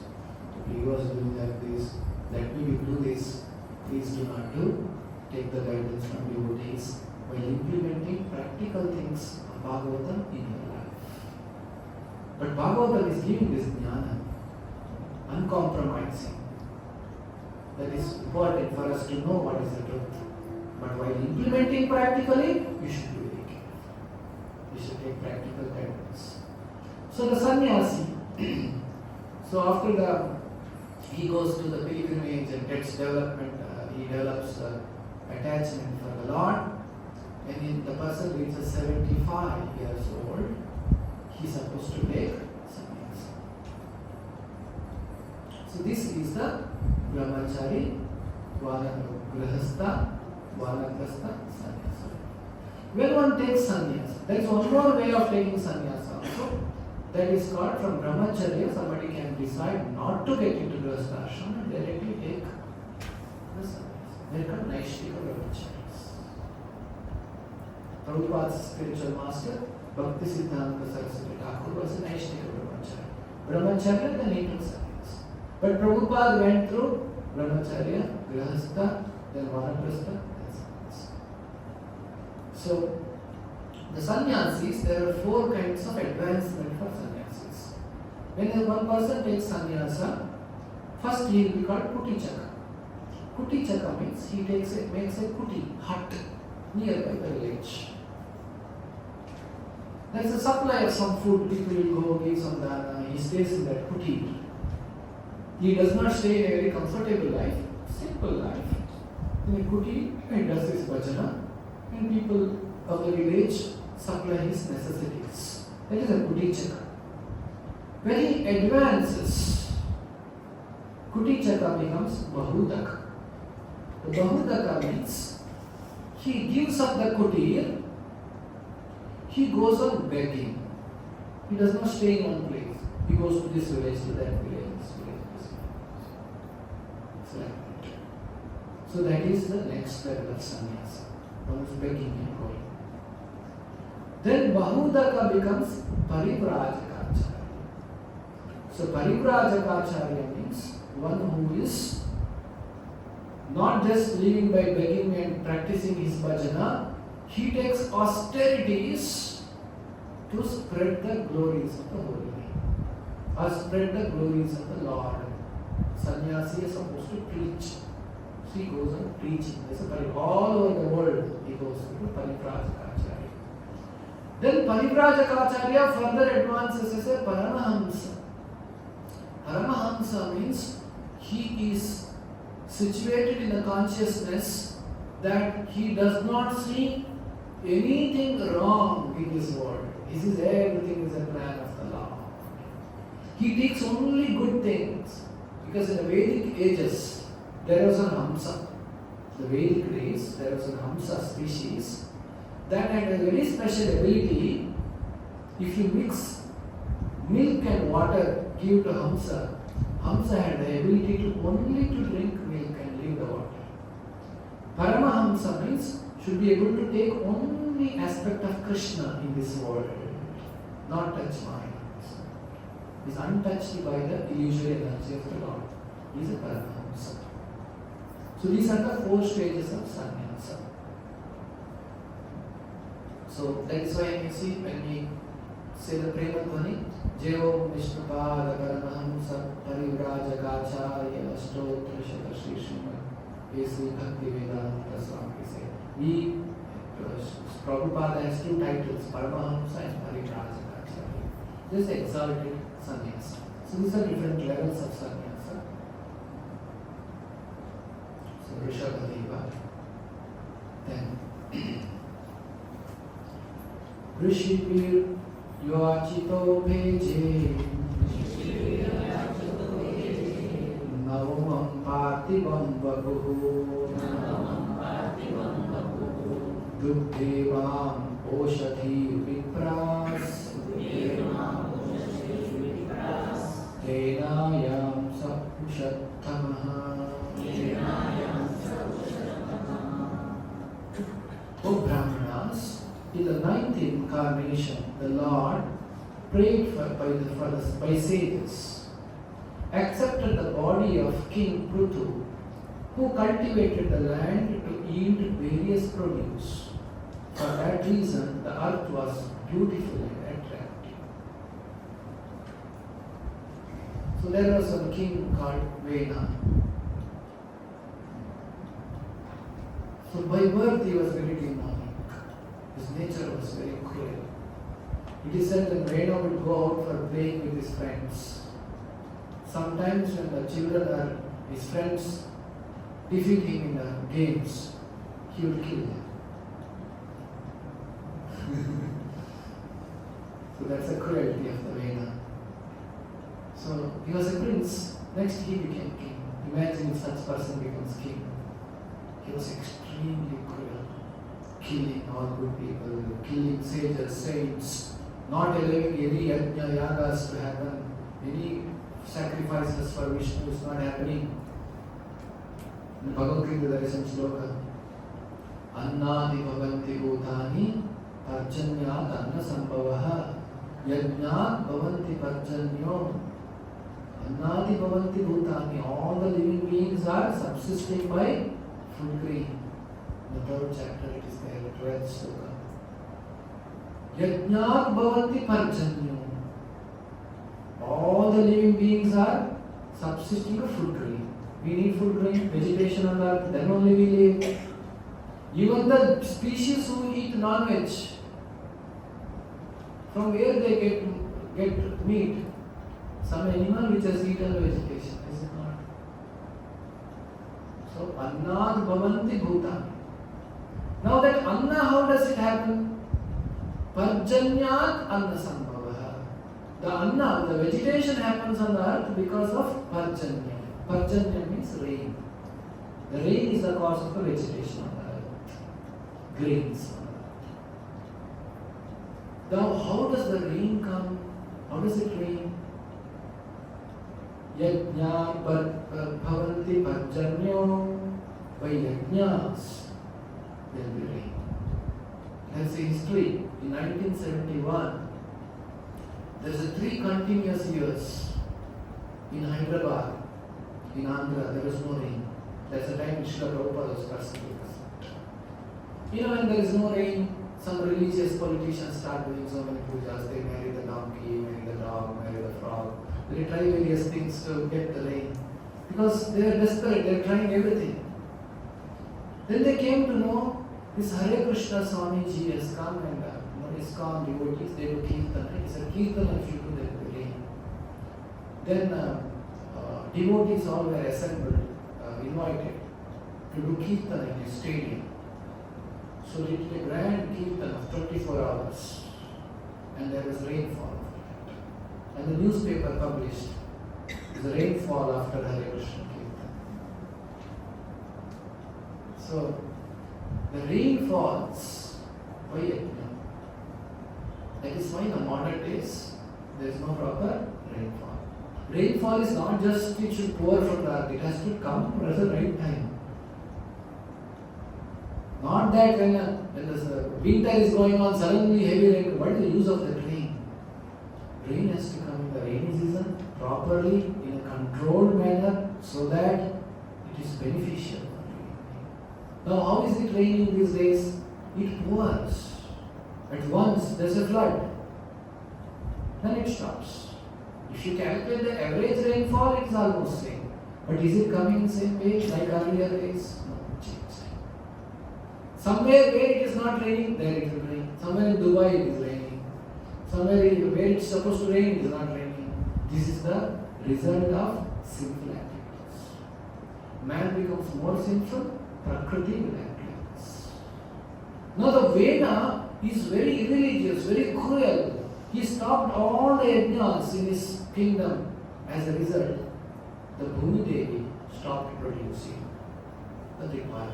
Speaker 1: He was doing like this. Let me do this. Please do not do. Take the guidance from devotees while implementing practical things of Bhagavatam in your life. But Bhagavatam is giving this jnana, uncompromising. That is important for us to know what is the truth. But while implementing practically, you should be very careful. You should take practical guidance. So the sannyasi, so after he goes to the pilgrimage and gets development, he develops attachment for the Lord. When the person reaches 75 years old, he is supposed to take sannyasa. So this is the brahmachari, grihastha, vanaprastha, sannyasa. When one takes sannyasa, there is one more way of taking sannyasa also. That is called from brahmacharya. Somebody can decide not to get into grihastha ashram and directly take the sannyasa. They are called naishtika brahmacharis. Prabhupada's spiritual master, Bhakti Siddhanta Saraswati Thakur, was a naishtika brahmachari. Brahmacharya, then he took sannyasa. But Prabhupada went through brahmacharya, grihastha, then vanaprastha, then sannyasa. So, the sannyasis, there are 4 kinds of advancement for sannyasis. When one person takes sannyasa, first he will be called Kutichaka. Kutichaka means he makes a kuti, hut, nearby the village. There is a supply of some food, people will go give some dana, he stays in that kuti. He does not stay in a very comfortable life, simple life. In a kuti, he does his bhajana, and people of the village supply his necessities. That is a Kutichaka. When he advances, Kutichaka becomes Bahudaka. The Bahudaka means he gives up the kutir, he goes on begging. He does not stay in one place. He goes to this village, to that village, this village, this village. It's like that. So that is the next level of sannyasa. One is begging and going. Then Bahudaka becomes Parivrajagacharya. So Parivrajagacharya means one who is not just living by begging and practicing his bhajana, he takes austerities to spread the glories of the holy name, or spread the glories of the Lord. Sannyasi is supposed to preach. So he goes on preaching. All over the world he goes to Parivrajagacharya. Then Parivrajagacharya further advances as a Paramahamsa. Paramahamsa means he is situated in a consciousness that he does not see anything wrong in this world. He sees everything is a plan of the Lord. He takes only good things. Because in the Vedic ages, there was an Hamsa. The Vedic days, there was an Hamsa species that had a very special ability. If you mix milk and water, give to Hamsa, Hamsa had the ability to only to drink milk and leave the water. Paramahamsa means should be able to take only aspect of Krishna in this world, not touch mind. He is untouched by the illusory energy of the Lord. He is a Paramahamsa. So these are the 4 stages of sannyasa. So that is why you see when we say the Prema Dhvani, Jeo Vishnupada Paramahamsa Parivrajagacharya Stotra Shata Shri Srimad Esi Bhakti Vedanta Swami say. Prabhupada has 2 titles, Paramahamsa and Parivrajagacharya. This exalted sannyasa. So these are different levels of sannyasa. So Rishabhadeva. Then Rishipir Yoachito Bheje Navamam Partibam Babuhu Dubdevam Oshadhi Vipras Tenayam Sapushattamaha. O Brahmanas, in the 9th incarnation, the Lord prayed by sages, accepted the body of King Prithu, who cultivated the land to yield various produce. For that reason, the earth was beautiful and attractive. So there was a king called Vena. So by birth he was very demonic. His nature was very cruel. It is said that Rama would go out for playing with his friends. Sometimes when the children are his friends defeat him in the games, he would kill them. So that's the cruelty of the Vena. So he was a prince, next he became king. Imagine if such person becomes king. He was extremely cruel, killing all good people, killing sages, saints, not allowing any yajna yagas to happen, any sacrifices for Vishnu is not happening. In Bhagavad Gita there is some sloka. Annadi bhavanti bhutani parjanyat anna sambhavaha yajnat bhavanti parjanyo. Annadi bhavanti bhutani. All the living beings are subsisting by food grain. In the third chapter it is there, the 12th sloka. Yajnat bhavanti parjanyo. All the living beings are subsisting of food grain. We need food grain, vegetation on earth, then only we live. Even the species who eat non-veg, from where they get meat? Some animal which has eaten vegetation, is it not? So, annad bhavanti bhutani. Now that anna, how does it happen? Parjanyat anna sambhavaha. The anna, the vegetation happens on the earth because of parjanya. Parjanya means rain. The rain is the cause of the vegetation on the earth. Grains on the earth. Now, how does the rain come? How does it rain? Yajna bhavanti parjanyo. By yajnas, there will be rain. That's the history. In 1971, there is 3 continuous years in Hyderabad. In Andhra, there was no rain. That's the time Srila Prabhupada was persecuted. When there is no rain, some religious politicians start doing so many pujas. They marry the donkey, marry the dog, marry the frog. They try various things to get the rain. Because they are desperate, they are trying everything. Then they came to know this Hare Krishna Swamiji has come and ISKCON devotees, they do Kirtana. It's a Kirtana if you do the rain. Then devotees all were assembled, invited to do Kirtana in a stadium. So they did a grand Kirtan of 24 hours and there was rainfall. And the newspaper published the rainfall after Hare Krishna Kirtan. So the rain falls by yajna. That is why in the modern days there is no proper rainfall. Rainfall is not just it should pour from the earth, it has to come at the right time. Not that when the winter is going on, suddenly heavy rain. What is the use of that rain? Rain has to come in the rainy season properly, in a controlled manner, so that it is beneficial. Now, how is it raining these days? It pours. At once, there is a flood. Then it stops. If you calculate the average rainfall, it is almost same. But is it coming in the same way like earlier days? No, it changed. Somewhere where it is not raining, there it will rain. Somewhere in Dubai it is raining. Somewhere where it is supposed to rain, it is not raining. This is the result of sinful activities. Man becomes more sinful, Prakriti will act like this. Now the Veda is very irreligious, very cruel. He stopped all the yajnas in his kingdom. As a result, the Bhumi Devi stopped producing the required.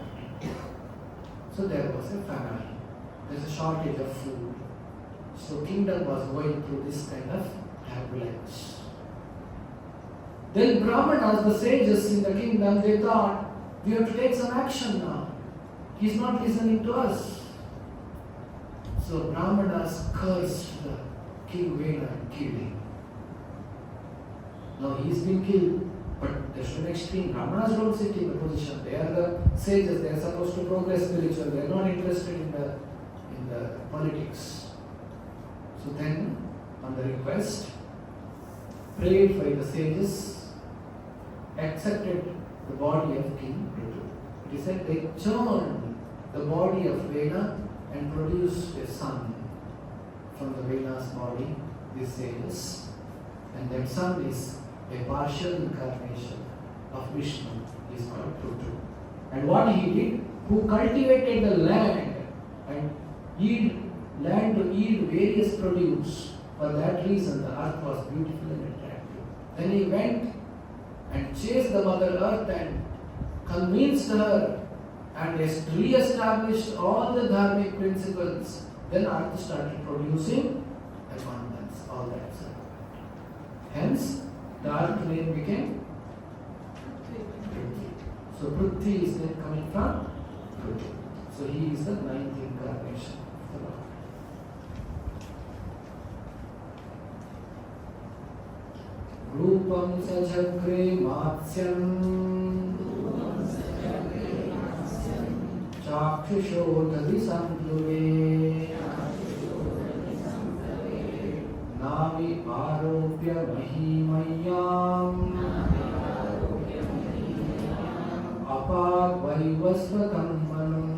Speaker 1: So there was a famine. There is a shortage of food. So kingdom was going through this kind of turbulence. Then Brahmanas, the sages in the kingdom, they thought, we have to take some action now. He is not listening to us. So Brahmanas cursed the King Vena and killed him. Now he has been killed, but there's an extreme. Brahmanas don't sit in the position. They are the sages. They are supposed to progress spiritual. They are not interested in the politics. So then, on the request, prayed for the sages, accepted the body of King Prithu. It is said they churned the body of Vena and produce a son from the Vena's body, this sages. And that son is a partial incarnation of Vishnu, is called Prithu. And what he did, who cultivated the land and land to yield various produce. For that reason, the earth was beautiful and attractive. Then he went and chased the Mother Earth and convinced her and re-established all the dharmic principles. Then earth started producing abundance, all that. Hence, the earth name became Prithu. So Prithu is then coming from Prithu. So he is the ninth incarnation of the Lord. Rupam sajagre matsyam chakshusho dadi samplure navi aropya mahimayam apag vaivasvatam manam.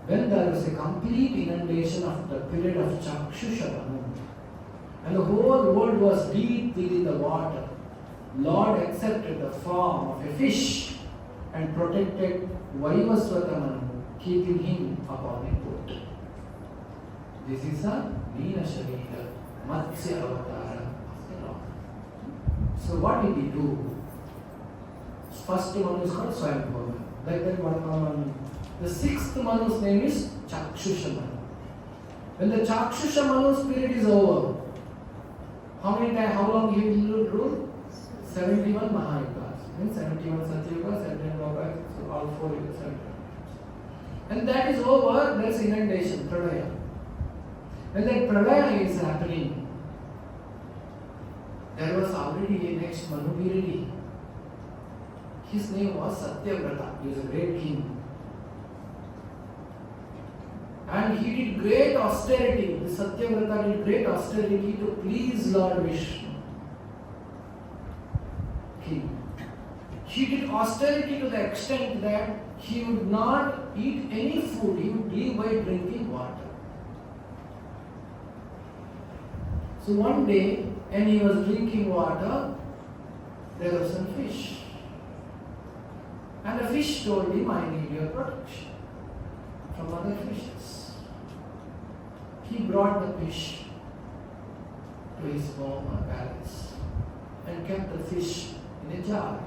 Speaker 1: When there was a complete inundation of the period of Chakshusha, and the whole world was deep within the water, Lord accepted the form of a fish and protected Vaivasvatamanu, keeping him upon a boat. This is a Nina Sharira, Matsya avatar of the Lord. So what did he do? First one is called Swayambhava. Like that one. The sixth Manu's name is Chakshusha Manu. When the Chakshusha Manu's period is over, how long he will rule? 71 Mahayugas. Means 71 Satyugas, 71 Lokas, so all 4 years. And that is over, there is inundation, Pradaya. When that Pradaya is happening, there was already a next Manu be ready. His name was Satyavrata. He was a great king. And he did great austerity. The Satyavrata did great austerity to please Lord Vishnu. He did austerity to the extent that he would not eat any food. He would live by drinking water. So one day, when he was drinking water, there was some fish. And the fish told him, I need your protection from other fishes. He brought the fish to his home or palace and kept the fish in a jar.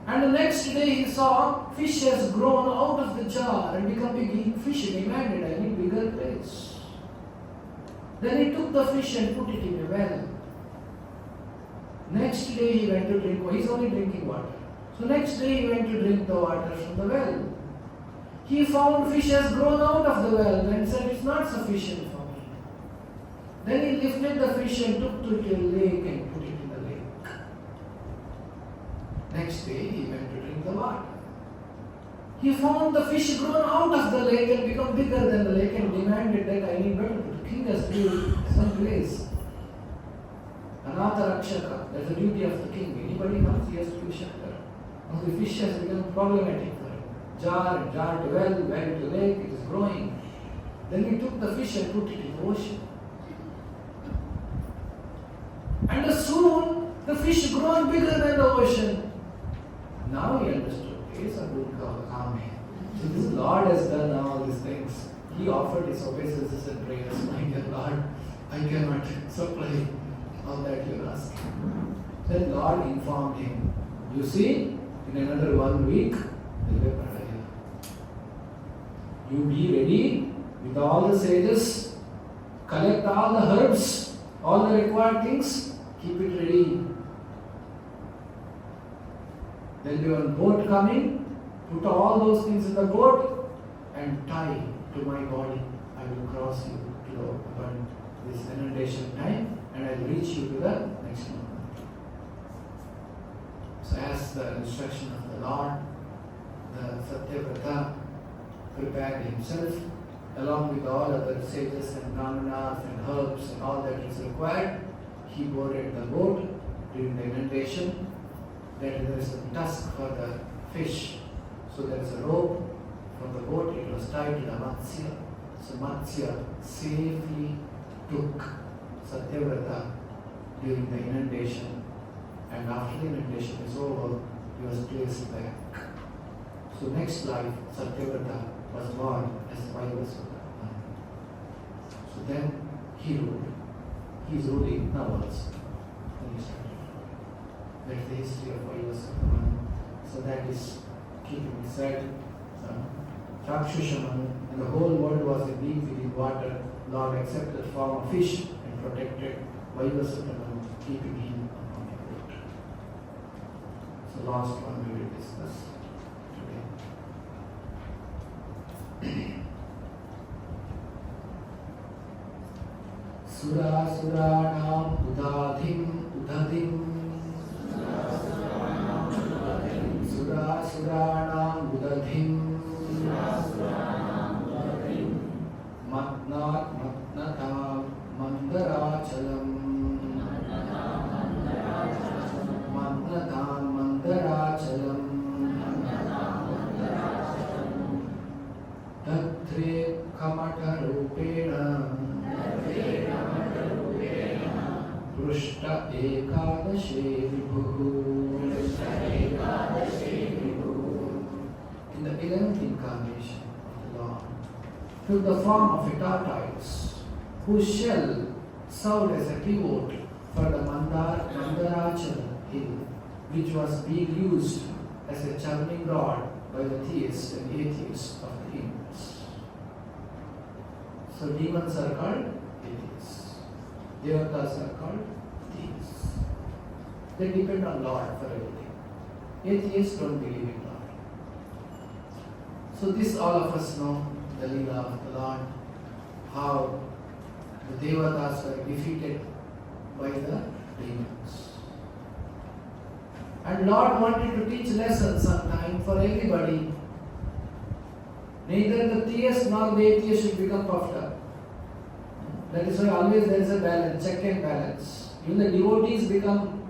Speaker 1: And the next day he saw fish has grown out of the jar and become big fish. He demanded, I need bigger place. Then he took the fish and put it in a well. Next day he went to drink water. He's only drinking water. So next day he went to drink the water from the well. He found fish has grown out of the well and said, it's not sufficient for me. Then he lifted the fish and took it to a lake and put it in the lake. Next day he went to drink the water. He found the fish grown out of the lake and become bigger than the lake and demanded that I need better. The king has built some place. Anatha Rakshaka, that's the duty of the king. Anybody comes, he has to give shelter. Now the fish has become problematic for him. Jar to well to lake, it is growing. Then he took the fish and put it in the ocean. And soon the fish grown bigger than the ocean. Now he understood. It's a good karma. So this Lord has done all these things. He offered his obeisances and prayers. My dear Lord, I cannot supply all that you ask. Then Lord informed him, you see, in another 1 week, there will be a Pradaya. You be ready with all the sages, collect all the herbs, all the required things, keep it ready. There will be one boat coming, put all those things in the boat and tie to my body. I will cross you to this inundation time and I will reach you to the next one. So as the instruction of the Lord, the Satyavrata prepared himself along with all other sages and brahmanas and herbs and all that is required. He boarded the boat during the inundation. Then there is a tusk for the fish. So there is a rope from the boat, it was tied to the Matsya. So Matsya safely took Satyavrata during the inundation, and after the inundation is over, he was placed back. So next life, Satyavrata was born as Vaivasudha. So then he ruled. He is ruling now also. That's the history of Vaivasudha. So that is keeping it said. Chakshushamanu, and the whole world was in deep within water. Lord accepted the form of fish and protected Vaivasudha, keeping him upon the boat. So last one we will discuss today. Sura Suranam Udadhim Sura Suranam Udadhim Matnat Matnatam Mandarachalam Matnatam Mandarachalam Tatre Kamata Rupena Prushta Ekadashe Vibhu. In the 11th incarnation of the Lord, took the form of a tortoise, whose shell served as a pivot for the Mandarachala hill, which was being used as a churning rod by the theists and atheists of the Hindus. So demons are called atheists. Devatas are called theists. They depend on Lord for everything. Atheists don't believe in Lord. So this all of us know the Leela of the Lord, how the Devatas were defeated by the demons. And Lord wanted to teach lessons sometime for everybody. Neither the theist nor the atheist should become puffed up. That is why always there is a balance, check and balance. Even the devotees become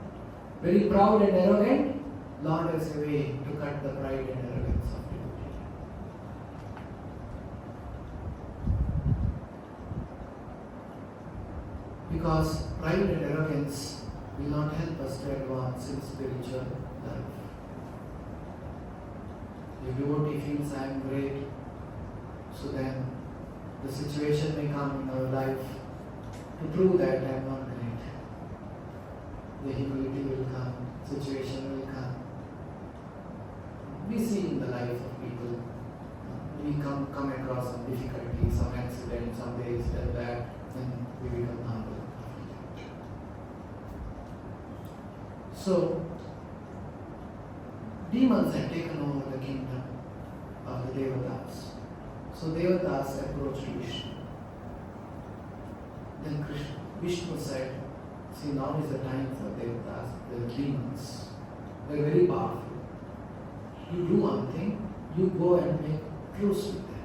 Speaker 1: very proud and arrogant. Lord has a way to cut the pride and arrogance of devotee. Because pride and arrogance will not help us to advance in spiritual life. The devotee feels I am great, so then the situation may come in our life to prove that I am not great. The humility will come, situation will come. We see in the life of people, we come across some difficulty, some accident, some days they're bad, then we become humble. So, demons had taken over the kingdom of the Devatas. So Devatas approached Vishnu. Then Vishnu said, see, now is the time for Devatas, the demons. They are very powerful. You do one thing, you go and make truce with them.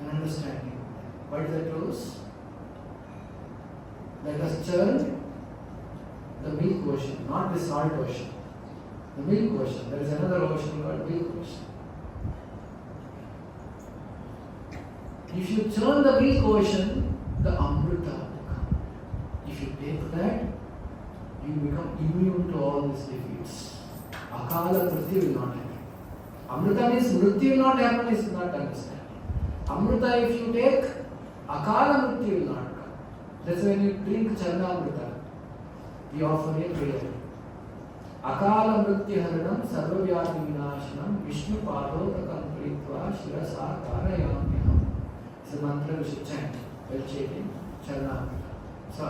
Speaker 1: An understanding with them. What is the truce? Let us churn the milk ocean, not the salt ocean. The milk ocean. There is another ocean called milk ocean. If you churn the milk ocean, the Amrita will come. If you take that, you become immune to all these defeats. Akala Mrityu will not happen. Amrita means Mrityu will not happen is not understanding. Amrita, if you take, Akala Mrityu will not come. That's when you drink Charna Amrita. We offer a prayer. Akala Mrityu Haranam Sarvavyadi Vinashanam Vishnu Padodakam Pritva Shirasa Karayamyam. It's a mantra we should chant while chanting Charna. So,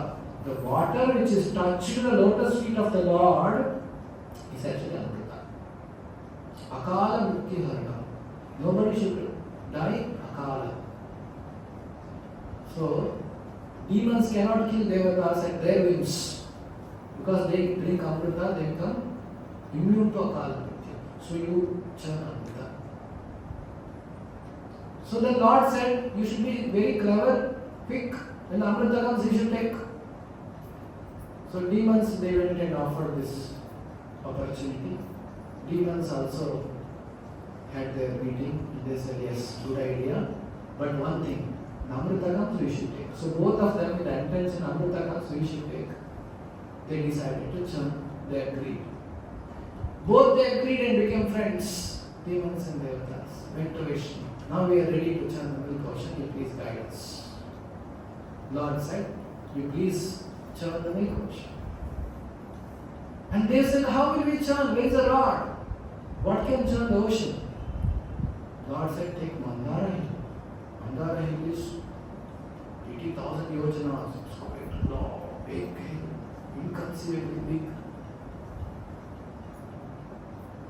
Speaker 1: the water which is touched the lotus feet of the Lord is actually Amrita. Akala Mrityu Haranam. Nobody should die Akala. So, demons cannot kill Devatas at their whims. Because they drink Amrita, they become immune to Akala Mrityu. So you churn Amrita. So the Lord said, you should be very clever, quick. When Amrita comes, you should take. So demons, they went and offered this opportunity. Demons also had their meeting. They said, yes, good idea. But one thing, Namritagams we should take. So both of them with the intention, Namritagams we should take. They decided to churn. They agreed. Both they agreed and became friends. Demons and Devatas went to Vishnu. Now we are ready to churn the milk ocean. You please guide us. Lord said, you please churn the milk ocean. And they said, how will we churn? Where is the rod? What can churn the ocean? Lord said, take Mandara Hill. Mandara Hill is 80,000 yojanas. It's quite long, big hill, inconceivably big.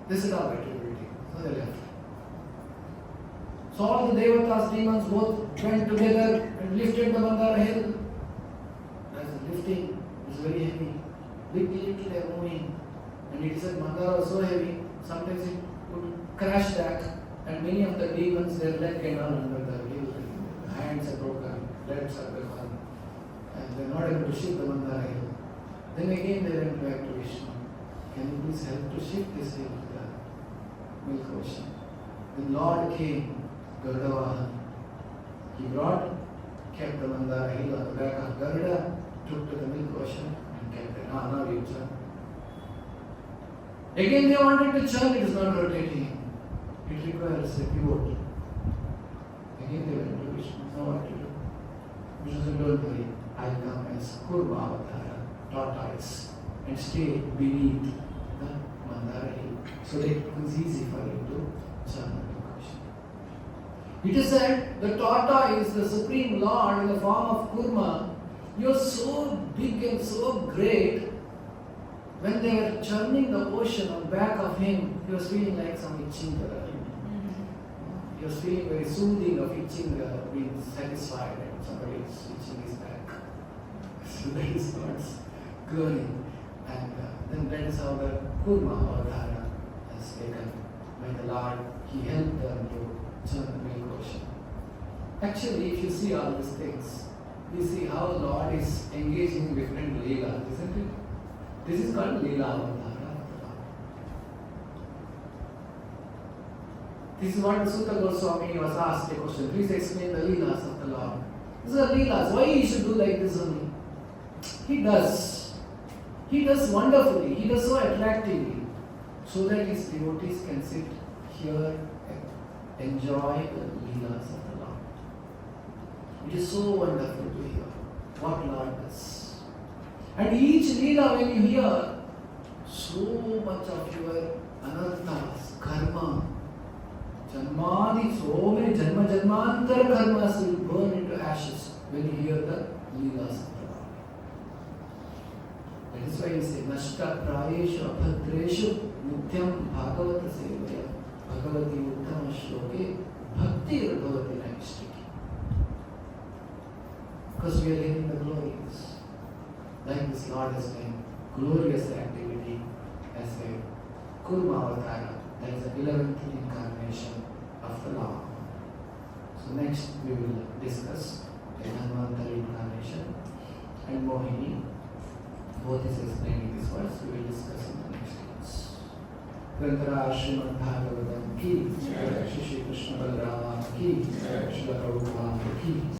Speaker 1: They said, all right, we will take. So they left. So all the Devatas, demons both went together and lifted the Mandara Hill. As the lifting is very heavy. Little they are moving. And it said Mandara was so heavy, sometimes it would crash back. And many of the demons, their leg came down under the hill. Hands are broken, legs are broken. And they are not able to shift the Mandara Hill. Then again they went back to Vishnu. Can you please help to shift this hill to the milk ocean? The Lord came. Garuda, he kept the Mandara Hill on the back of Garuda, took to the milk ocean and kept it. Now you churn. Again they wanted to churn, it is not rotating. It requires a pivot. Again they went to Vishnu. Know what to do? Vishnu said, don't worry, I'll come as Kurma Avatara, tortoise, and stay beneath the Mandara Hill. So that it was easy for you to churn. It is said the tortoise, the Supreme Lord in the form of Kurma, you are so big and so great. When they were churning the ocean on the back of him, he was feeling like some itching. He was feeling very soothing of itching, being satisfied, and somebody is itching his back. So that is God's glory. And then that is how the Kurma Avadhara is taken by the Lord. He helped them to churn the milk ocean. Actually, if you see all these things, you see how Lord is engaging in different Leela, isn't it? This is called Leela Avadhara. This is what Sutta Goswami was asked a question. Please explain the Leelas of the Lord. These are Leelas. Why he should do like this only? He does. He does wonderfully. He does so attractively. So that his devotees can sit here and enjoy the Leelas of the Lord. It is so wonderful to hear what Lord does. And each Leela, when you hear, so much of your anarthas, karma, janmadi, so many janmantara karmas will burn into ashes when you hear the Leelas of the Lord. That is why you say, Nashta prayeshu abhadreshu nityam bhagavata sevaya bhagavati uttama shloke bhakti bhavati naistiki. Because we are living the glories. Like this Lord has done glorious activity as a Kurma Avatara, that is the 11th incarnation of the Lord. So next we will discuss the Dhanvantari incarnation and Mohini. Both is explained in this verse. We will discuss in the next class. Grantara Srimad Bhagavatam ki, Shri Krishna Balarama ki, Shri Prabhupada ki.